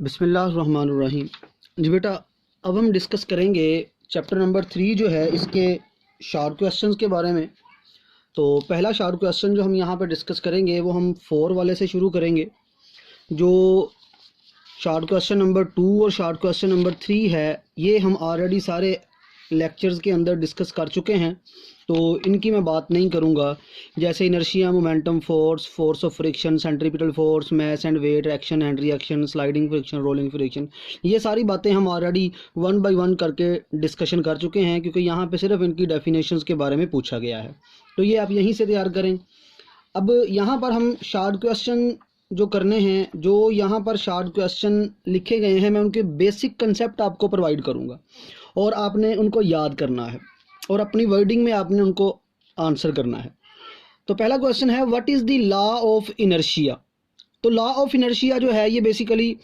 बिस्मिल्लाहिर्रहमानिर्रहीम। जी बेटा, अब हम डिस्कस करेंगे चैप्टर नंबर 3 जो है इसके शार्ट क्वेश्चंस के बारे में। तो पहला शार्ट क्वेश्चन जो हम यहाँ पर डिस्कस करेंगे वो हम 4 वाले से शुरू करेंगे। जो शार्ट क्वेश्चन नंबर 2 और शार्ट क्वेश्चन नंबर 3 है ये हम ऑलरेडी सारे लेक्चर्स के अंदर डिस्कस कर चुके हैं, तो इनकी मैं बात नहीं करूंगा। जैसे inertia, momentum force, force of friction, centripetal force, mass and weight, action and reaction, sliding friction, rolling friction, ये सारी बातें हम ऑलरेडी 1 बाय 1 करके डिस्कशन कर चुके हैं, क्योंकि यहाँ पे सिर्फ इनकी डेफिनेशंस के बारे में पूछा गया है। तो ये आप यहीं से तैयार करें। अब यहाँ पर हम शार्ट क्वेश्चन जो करने हैं, जो यहाँ पर शार्ट क्वेश्चन लिखे गए हैं, मैं उनके बेसिक कंसेप्ट आपको प्रोवाइड करूँगा और आपने उनको याद करना है और अपनी वर्डिंग में आपने उनको आंसर करना है। तो पहला क्वेश्चन है, what is the law of inertia. तो लॉ ऑफ इनर्शिया जो है ये बेसिकली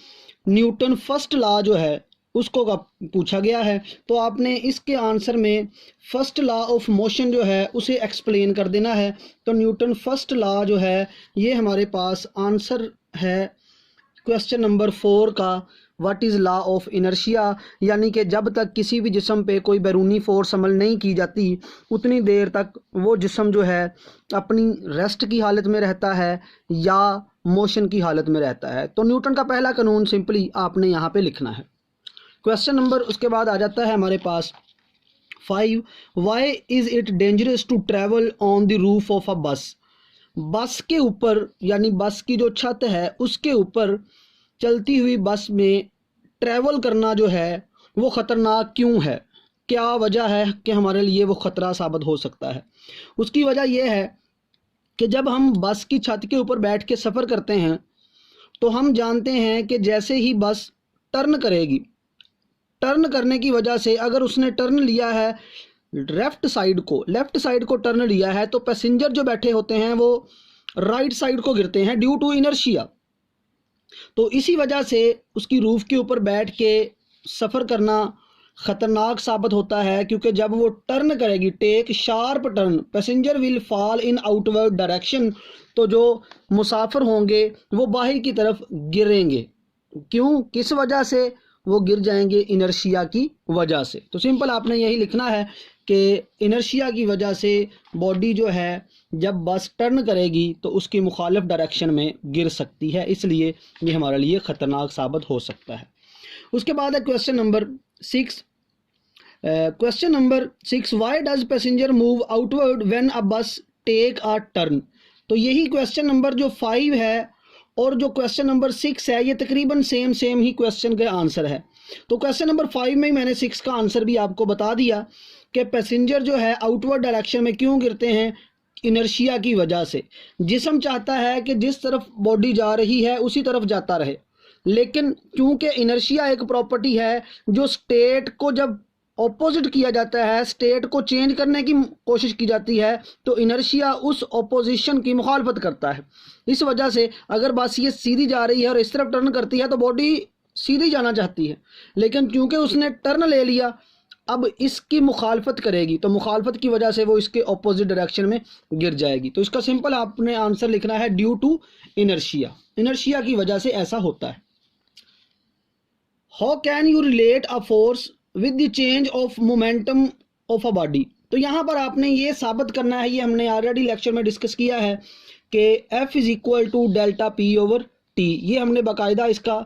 न्यूटन फर्स्ट लॉ जो है उसको पूछा गया है। तो आपने इसके आंसर में फर्स्ट लॉ ऑफ मोशन जो है उसे एक्सप्लेन कर देना है। तो न्यूटन फर्स्ट लॉ जो है ये हमारे पास आंसर है क्वेश्चन नंबर 4 का, what is law of inertia. यानी कि जब तक किसी भी जिस्म पे कोई बैरूनी फोर्स अमल नहीं की जाती उतनी देर तक वो जिस्म जो है अपनी रेस्ट की हालत में रहता है या मोशन की हालत में रहता है। तो न्यूटन का पहला कानून सिंपली आपने यहाँ पे लिखना है। क्वेश्चन नंबर उसके बाद आ जाता है हमारे पास 5, why is it dangerous to travel on the roof of a bus. Bus के ऊपर यानी बस की जो छत है उसके ऊपर चलती हुई बस में ट्रैवल करना जो है वो ख़तरनाक क्यों है, क्या वजह है कि हमारे लिए वो ख़तरा साबित हो सकता है। उसकी वजह यह है कि जब हम बस की छत के ऊपर बैठ के सफ़र करते हैं तो हम जानते हैं कि जैसे ही बस टर्न करेगी, टर्न करने की वजह से अगर उसने टर्न लिया है लेफ़्ट साइड को टर्न लिया है तो पैसेंजर जो बैठे होते हैं वो राइट साइड को गिरते हैं ड्यू टू इनर्शिया। तो इसी वजह से उसकी रूफ के ऊपर बैठ के सफ़र करना ख़तरनाक साबित होता है, क्योंकि जब वो टर्न करेगी, take sharp turn, passenger will fall in outward direction, तो जो मुसाफिर होंगे वो बाहर की तरफ गिरेंगे। क्यों, किस वजह से वो गिर जाएंगे? इनर्शिया की वजह से। तो सिंपल आपने यही लिखना है कि इनर्शिया की वजह से बॉडी जो है जब बस टर्न करेगी तो उसकी मुखालिफ डायरेक्शन में गिर सकती है, इसलिए ये हमारे लिए ख़तरनाक साबित हो सकता है। उसके बाद है question number 6। Question number 6, why does passenger move outward when a बस टेक अ टर्न। तो यही क्वेश्चन नंबर जो 5 है और जो क्वेश्चन नंबर 6 है ये तकरीबन सेम ही क्वेश्चन का आंसर है। तो क्वेश्चन नंबर 5 में ही मैंने 6 का आंसर भी आपको बता दिया कि पैसेंजर जो है आउटवर्ड डायरेक्शन में क्यों गिरते हैं, इनर्शिया की वजह से। जिस्म चाहता है कि जिस तरफ बॉडी जा रही है उसी तरफ जाता रहे, लेकिन क्योंकि इनर्शिया एक प्रॉपर्टी है जो स्टेट को जब ऑपोजिट किया जाता है, स्टेट को चेंज करने की कोशिश की जाती है, तो इनर्शिया उस ऑपोजिशन की मुखालफत करता है। इस वजह से अगर बस ये सीधी जा रही है और इस तरफ टर्न करती है तो बॉडी सीधी जाना चाहती है, लेकिन क्योंकि उसने टर्न ले लिया अब इसकी मुखालफत करेगी, तो मुखालफत की वजह से वो इसके ऑपोजिट डायरेक्शन में गिर जाएगी। तो इसका सिंपल आपने आंसर लिखना है ड्यू टू इनर्शिया। इनर्शिया की वजह से ऐसा होता है। How can you relate a force with the change of momentum of a body. तो यहाँ पर आपने ये साबित करना है, ये हमने ऑलरेडी लेक्चर में डिस्कस किया है कि F is equal to delta P over T। ये हमने बाकायदा इसका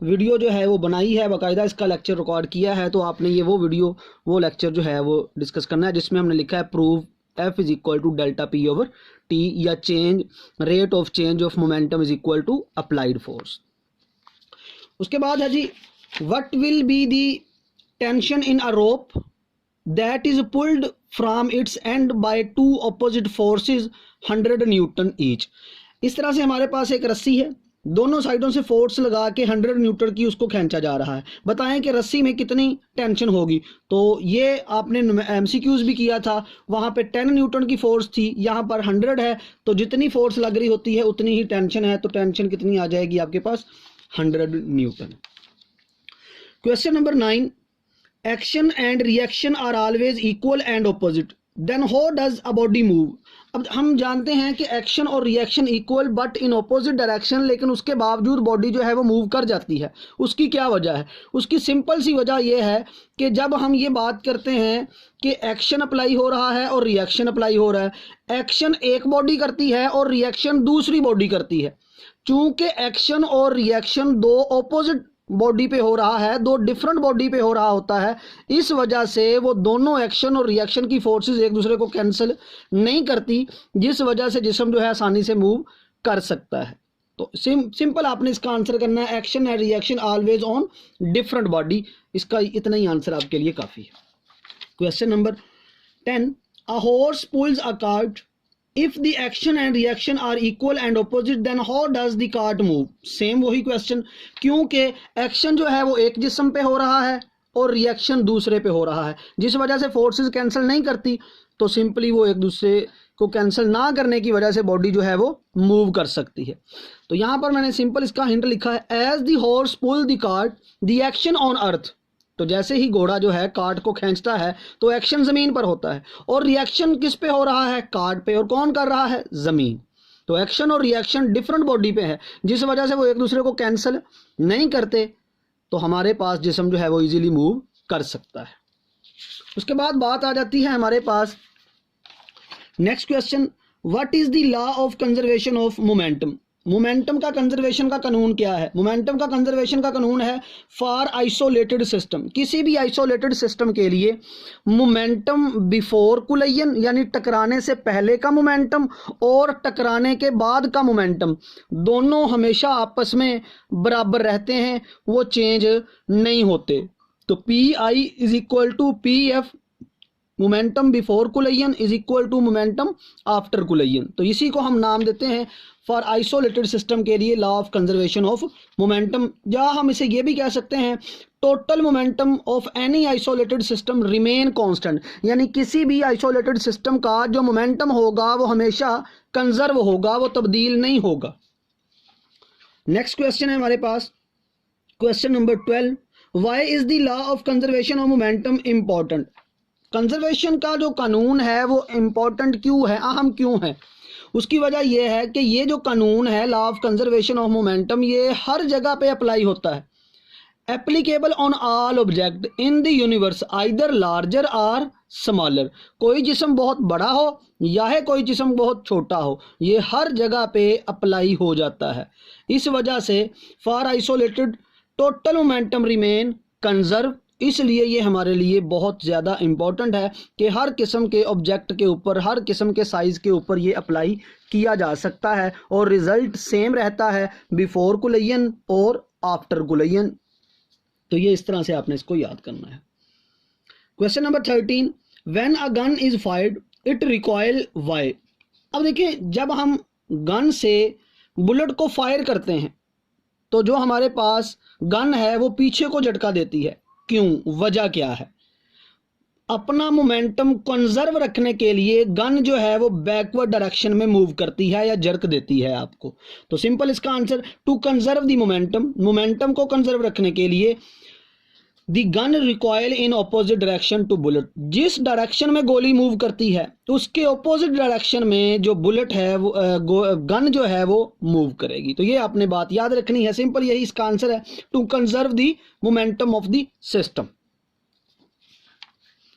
वीडियो जो है वो बनाई है, बाकायदा इसका लेक्चर रिकॉर्ड किया है। तो आपने ये वो वीडियो वो लेक्चर जो है वो डिस्कस करना है जिसमें हमने लिखा है prove F is equal to delta P over T या change rate of change of momentum is equal to applied force. उसके बाद है जी, what will be the tension in a rope that is pulled from its end by 2 opposite forces 100 newton each. इस तरह से हमारे पास एक रस्सी है, दोनों साइडों से फोर्स लगा के 100 न्यूटन की उसको खींचा जा रहा है। बताएं कि रस्सी में कितनी टेंशन होगी। तो ये आपने एमसीक्यूज भी किया था, वहाँ पे 10 न्यूटन की फोर्स थी, यहाँ पर 100 है, तो जितनी फोर्स लग रही होती है उतनी ही टेंशन है। तो टेंशन कितनी आ जाएगी आपके पास? 100 newton. Question number 9, action and reaction are always equal and opposite. Then how does a body move. अब हम जानते हैं कि एक्शन और reaction equal but in opposite direction, लेकिन उसके बावजूद बॉडी जो है वो मूव कर जाती है। उसकी क्या वजह है? उसकी सिंपल सी वजह यह है कि जब हम ये बात करते हैं कि एक्शन अप्लाई हो रहा है और रिएक्शन अप्लाई हो रहा है, एक्शन एक बॉडी करती है और रिएक्शन दूसरी बॉडी करती है। चूंकि एक्शन और रिएक्शन दो ऑपोजिट बॉडी पे हो रहा है, दो डिफरेंट बॉडी पे हो रहा होता है, इस वजह से वो दोनों एक्शन और रिएक्शन की फोर्सेस एक दूसरे को कैंसिल नहीं करती, जिस वजह से जिस्म जो है आसानी से मूव कर सकता है। तो सिंपल आपने इसका आंसर करना है, action and reaction always on different body. इसका इतना ही आंसर आपके लिए काफ़ी है। Question number 10, a horse pulls a cart, if the action and reaction are equal and opposite then how does the cart move. Same वही question, क्योंकि action जो है वो एक जिस्म पे हो रहा है और रिएक्शन दूसरे पे हो रहा है, जिस वजह से फोर्सेस कैंसिल नहीं करती, तो सिंपली वो एक दूसरे को कैंसिल ना करने की वजह से बॉडी जो है वो मूव कर सकती है। तो यहाँ पर मैंने सिंपल इसका हिंट लिखा है, as the horse pull the cart the action on earth. तो जैसे ही घोड़ा जो है कार्ट को खींचता है तो एक्शन ज़मीन पर होता है, और रिएक्शन किस पे हो रहा है? कार्ट पे। और कौन कर रहा है? ज़मीन। तो एक्शन और रिएक्शन डिफरेंट बॉडी पे है, जिस वजह से वो एक दूसरे को कैंसिल नहीं करते, तो हमारे पास जिस्म जो है वो इजीली मूव कर सकता है। उसके बाद बात आ जाती है हमारे पास next question, what is the law of conservation of momentum. Momentum का कंजर्वेशन का कानून क्या है? मोमेंटम का कंजर्वेशन का कानून है फॉर आइसोलेटेड सिस्टम। किसी भी आइसोलेटेड सिस्टम के लिए मोमेंटम बिफोर कुलयन यानी टकराने से पहले का मोमेंटम और टकराने के बाद का मोमेंटम दोनों हमेशा आपस में बराबर रहते हैं, वो चेंज नहीं होते। तो P I is equal to P F, momentum before collision is equal to momentum after collision. तो इसी को हम नाम देते हैं फॉर आइसोलेटेड सिस्टम के लिए law of conservation of momentum, या हम इसे ये भी कह सकते हैं total momentum of any isolated system remain constant, यानी किसी भी आइसोलेटेड सिस्टम का जो मोमेंटम होगा वो हमेशा कंजर्व होगा, वो तब्दील नहीं होगा। नेक्स्ट क्वेश्चन है हमारे पास question number 12, why is the law of conservation of momentum important. Conservation का जो कानून है वो इम्पोर्टेंट क्यों है, अहम क्यों है? उसकी वजह यह है कि ये जो कानून है law of conservation of momentum, ये हर जगह पे अप्लाई होता है। Applicable on all object in the universe either larger और स्मॉलर। कोई जिस्म बहुत बड़ा हो या है कोई जिस्म बहुत छोटा हो, ये हर जगह पे अप्लाई हो जाता है। इस वजह से for isolated total momentum remain conserve, इसलिए ये हमारे लिए बहुत ज़्यादा इम्पॉर्टेंट है कि हर किस्म के ऑब्जेक्ट के ऊपर, हर किस्म के साइज़ के ऊपर ये अप्लाई किया जा सकता है और रिज़ल्ट सेम रहता है बिफोर कुलयन और आफ्टर कुलयन। तो ये इस तरह से आपने इसको याद करना है। Question number 13, when a gun is fired it recoil why. अब देखिए, जब हम गन से बुलेट को फायर करते हैं तो जो हमारे पास गन है वो पीछे को झटका देती है। क्यों? वजह क्या है? अपना मोमेंटम कंजर्व रखने के लिए गन जो है वो बैकवर्ड डायरेक्शन में मूव करती है या जर्क देती है आपको। तो सिंपल इसका answer, to conserve the momentum, momentum को कंजर्व रखने के लिए the gun recoil in opposite direction to bullet. जिस डायरेक्शन में गोली मूव करती है उसके ऑपोजिट डायरेक्शन में जो बुलेट है वो गन जो है वो मूव करेगी। तो ये आपने बात याद रखनी है, सिंपल यही इसका आंसर है, to conserve the momentum of the system.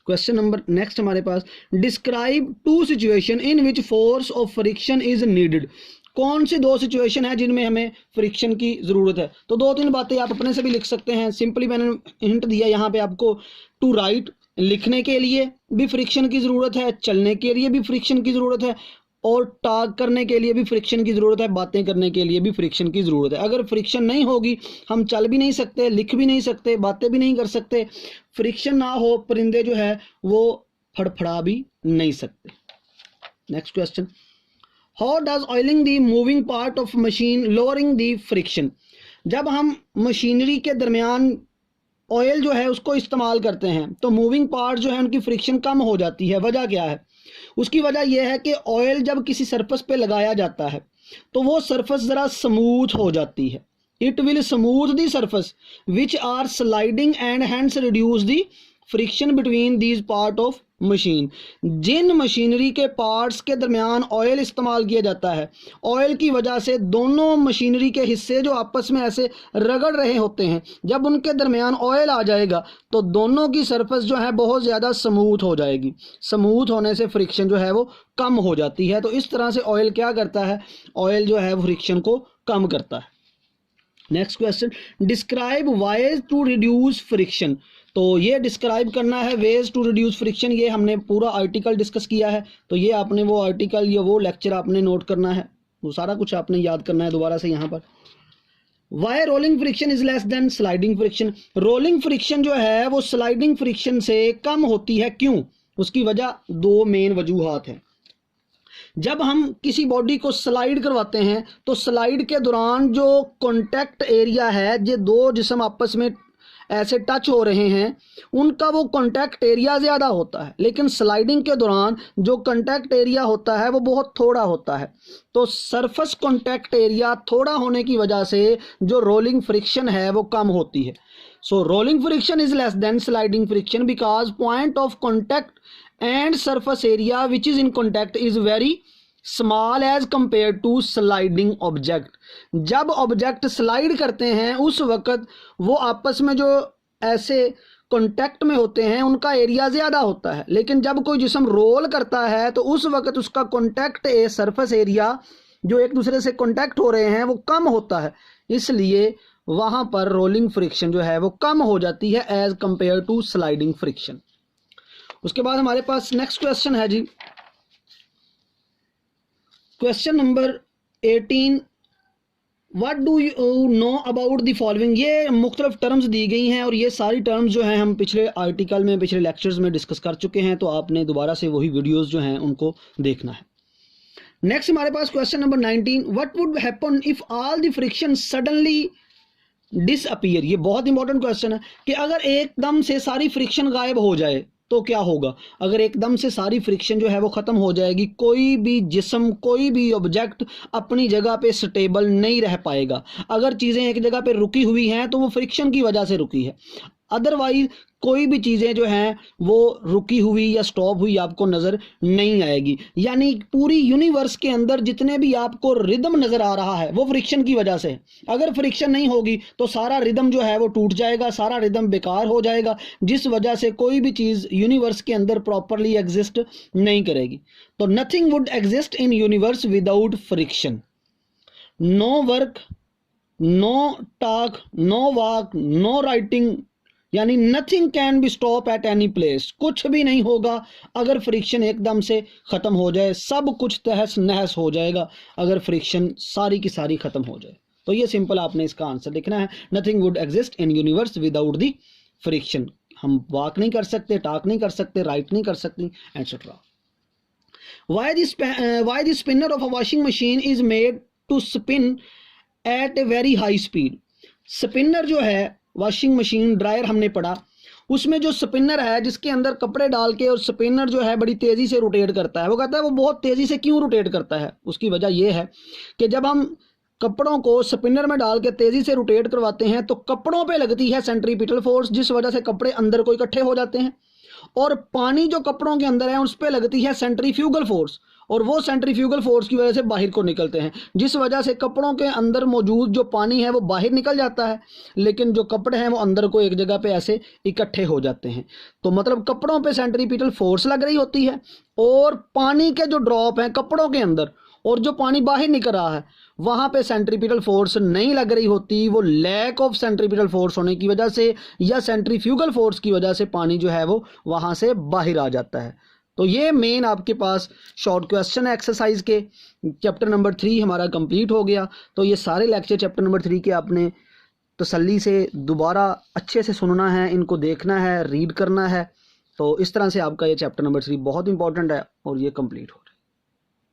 Question number next हमारे पास, describe two situation in which force of friction is needed. कौन सी दो सिचुएशन है जिनमें हमें फ्रिक्शन की ज़रूरत है? तो दो तीन बातें आप अपने से भी लिख सकते हैं। सिंपली मैंने हिंट दिया यहाँ पे आपको, टू राइट, लिखने के लिए भी फ्रिक्शन की ज़रूरत है, चलने के लिए भी फ्रिक्शन की ज़रूरत है, और टॉक करने के लिए भी फ्रिक्शन की ज़रूरत है, बातें करने के लिए भी फ्रिक्शन की ज़रूरत है। अगर फ्रिक्शन नहीं होगी हम चल भी नहीं सकते, लिख भी नहीं सकते, बातें भी नहीं कर सकते। फ्रिक्शन ना हो परिंदे जो है वो फड़फड़ा भी नहीं सकते। Next question, how does oiling the moving part of machine lowering the friction. जब हम मशीनरी के दरमियान ऑयल जो है उसको इस्तेमाल करते हैं तो मूविंग पार्ट जो है उनकी फ्रिक्शन कम हो जाती है। वजह क्या है? उसकी वजह यह है कि ऑयल जब किसी सरफेस पे लगाया जाता है तो वो सरफेस ज़रा स्मूथ हो जाती है। It will smooth the surface which are sliding and hence reduce the friction between these part of machine, जिन मशीनरी के पार्ट्स के दरमियान ऑयल इस्तेमाल किया जाता है, ऑयल की वजह से दोनों मशीनरी के हिस्से जो आपस में ऐसे रगड़ रहे होते हैं, जब उनके दरमियान ऑयल आ जाएगा तो दोनों की सरफेस जो है बहुत ज़्यादा स्मूथ हो जाएगी। स्मूथ होने से फ्रिक्शन जो है वो कम हो जाती है। तो इस तरह से ऑयल क्या करता है, ऑयल जो है वो फ्रिक्शन को कम करता है। Next question, describe ways to reduce friction. तो ये डिस्क्राइब करना है वेज टू रिड्यूस फ्रिक्शन। ये हमने पूरा आर्टिकल डिस्कस किया है, तो ये आपने वो आर्टिकल या वो लेक्चर आपने नोट करना है, वो सारा कुछ आपने याद करना है दोबारा से यहाँ पर। Why rolling friction is less than sliding friction. Rolling friction जो है वो स्लाइडिंग फ्रिक्शन से कम होती है, क्यों? उसकी वजह दो मेन वजूहात हैं। जब हम किसी बॉडी को स्लाइड करवाते हैं तो स्लाइड के दौरान जो कॉन्टैक्ट एरिया है, जो दो जिस्म आपस में ऐसे टच हो रहे हैं, उनका वो कॉन्टैक्ट एरिया ज़्यादा होता है, लेकिन स्लाइडिंग के दौरान जो कॉन्टैक्ट एरिया होता है वो बहुत थोड़ा होता है। तो सरफेस कॉन्टैक्ट एरिया थोड़ा होने की वजह से जो रोलिंग फ्रिक्शन है वो कम होती है। So rolling friction is less than sliding friction because point of contact and surface area which is in contact is very small as compare to sliding object. जब ऑब्जेक्ट स्लाइड करते हैं उस वक्त वो आपस में जो ऐसे कॉन्टैक्ट में होते हैं उनका एरिया ज़्यादा होता है, लेकिन जब कोई जिस्म रोल करता है तो उस वक्त उसका कॉन्टैक्ट सरफेस एरिया जो एक दूसरे से कॉन्टैक्ट हो रहे हैं वो कम होता है, इसलिए वहाँ पर रोलिंग फ्रिक्शन जो है वो कम हो जाती है as compare to sliding friction. उसके बाद हमारे पास नेक्स्ट क्वेश्चन है जी, question number 18, what do you know about the following. ये मुख्तलिफ टर्म्स दी गई हैं और ये सारी टर्म्स जो हैं हम पिछले आर्टिकल में, पिछले लेक्चर्स में डिस्कस कर चुके हैं, तो आपने दोबारा से वही वीडियोस जो हैं उनको देखना है। नेक्स्ट हमारे पास question number 19, what would happen if all the friction suddenly disappear. ये बहुत इंपॉर्टेंट क्वेश्चन है कि अगर एकदम से सारी फ्रिक्शन गायब हो जाए तो क्या होगा। अगर एकदम से सारी फ्रिक्शन जो है वो ख़त्म हो जाएगी, कोई भी जिस्म, कोई भी ऑब्जेक्ट अपनी जगह पे स्टेबल नहीं रह पाएगा। अगर चीज़ें एक जगह पे रुकी हुई हैं तो वो फ्रिक्शन की वजह से रुकी है, अदरवाइज कोई भी चीज़ें जो हैं वो रुकी हुई या स्टॉप हुई आपको नज़र नहीं आएगी। यानी पूरी यूनिवर्स के अंदर जितने भी आपको रिदम नज़र आ रहा है वो फ्रिक्शन की वजह से है। अगर फ्रिक्शन नहीं होगी तो सारा रिदम जो है वो टूट जाएगा, सारा रिदम बेकार हो जाएगा, जिस वजह से कोई भी चीज़ यूनिवर्स के अंदर प्रॉपरली एग्जिस्ट नहीं करेगी। तो nothing would exist in universe without friction. No work, no talk, no walk, no writing, यानी nothing can be stop at any place. कुछ भी नहीं होगा अगर फ्रिक्शन एकदम से ख़त्म हो जाए, सब कुछ तहस नहस हो जाएगा अगर फ्रिक्शन सारी की सारी ख़त्म हो जाए। तो ये सिंपल आपने इसका आंसर लिखना है, nothing would exist in universe without the friction. हम वॉक नहीं कर सकते, टॉक नहीं कर सकते, राइट नहीं कर सकते, etcetera. Why the spinner of a washing machine is made to spin at a very high speed. Spinner जो है, वॉशिंग मशीन, ड्रायर हमने पढ़ा, उसमें जो स्पिनर है जिसके अंदर कपड़े डाल के और स्पिनर जो है बड़ी तेज़ी से रोटेट करता है। वो कहता है वो बहुत तेज़ी से क्यों रोटेट करता है, उसकी वजह ये है कि जब हम कपड़ों को स्पिनर में डाल के तेज़ी से रोटेट करवाते हैं तो कपड़ों पे लगती है सेंट्रीपिटल फोर्स, जिस वजह से कपड़े अंदर को इकट्ठे हो जाते हैं, और पानी जो कपड़ों के अंदर है उस पर लगती है सेंट्रीफ्यूगल फोर्स, और वो सेंट्रीफ्यूगल फोर्स की वजह से बाहर को निकलते हैं, जिस वजह से कपड़ों के अंदर मौजूद जो पानी है वो बाहर निकल जाता है, लेकिन जो कपड़े हैं वो अंदर को एक जगह पे ऐसे इकट्ठे हो जाते हैं। तो मतलब कपड़ों पे सेंट्रीपिटल फोर्स लग रही होती है, और पानी के जो ड्रॉप हैं कपड़ों के अंदर और जो पानी बाहर निकल रहा है वहाँ पे सेंट्रीपिटल फोर्स नहीं लग रही होती। वो लैक ऑफ सेंट्रीपिटल फोर्स होने की वजह से या सेंट्रीफ्यूगल फोर्स की वजह से पानी जो है वो वहाँ से बाहर आ जाता है। तो ये मेन आपके पास शॉर्ट क्वेश्चन एक्सरसाइज के चैप्टर नंबर 3 हमारा कंप्लीट हो गया। तो ये सारे लेक्चर चैप्टर नंबर 3 के आपने तसल्ली से दोबारा अच्छे से सुनना है, इनको देखना है, रीड करना है। तो इस तरह से आपका ये चैप्टर नंबर 3 बहुत इंपॉर्टेंट है और ये कंप्लीट हो।